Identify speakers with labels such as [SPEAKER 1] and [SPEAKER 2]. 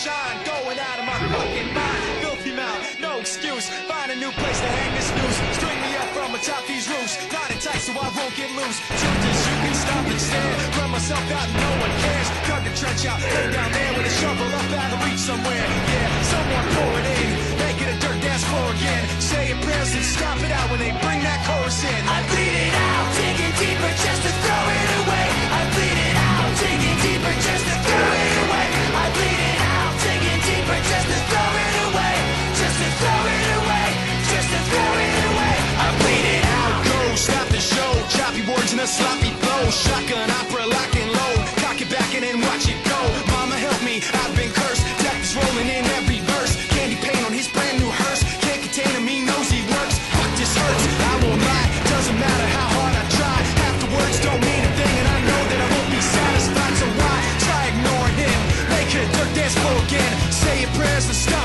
[SPEAKER 1] shine, going out of my fucking mind. Filthy mouth, no excuse. Find a new place to hang this noose. String me up from atop these roofs. Knot it tight so I won't get loose. Truth is you can stop and stare. Run myself out and no one cares. Dug the trench out, lay down there with a shovel up out of reach somewhere. Yeah, someone pour it in. Make it a dirt dance floor again. Say your prayers and stop it out when they bring that chorus in. I bleed it out, digging deeper just to throw it away. I bleed it out, digging deeper just to throw it away. I bleed it out, digging deeper just to throw it away. Just to throw it away, just to throw it away. I bleed it out. Go, stop the show. Choppy words and a sloppy flow. Shotgun opera, lock and load. Cock it back and then watch it go. Mama help me, I've been cursed. Death is rolling in every verse. Candy paint on his brand new hearse. Can't contain him, he knows he works. Fuck, this hurts, I won't lie. Doesn't matter how hard I try. Half the words don't mean a thing, and I know that I won't be satisfied. So why try ignoring him? Make it a dirt dance floor again. Say your prayers and stop.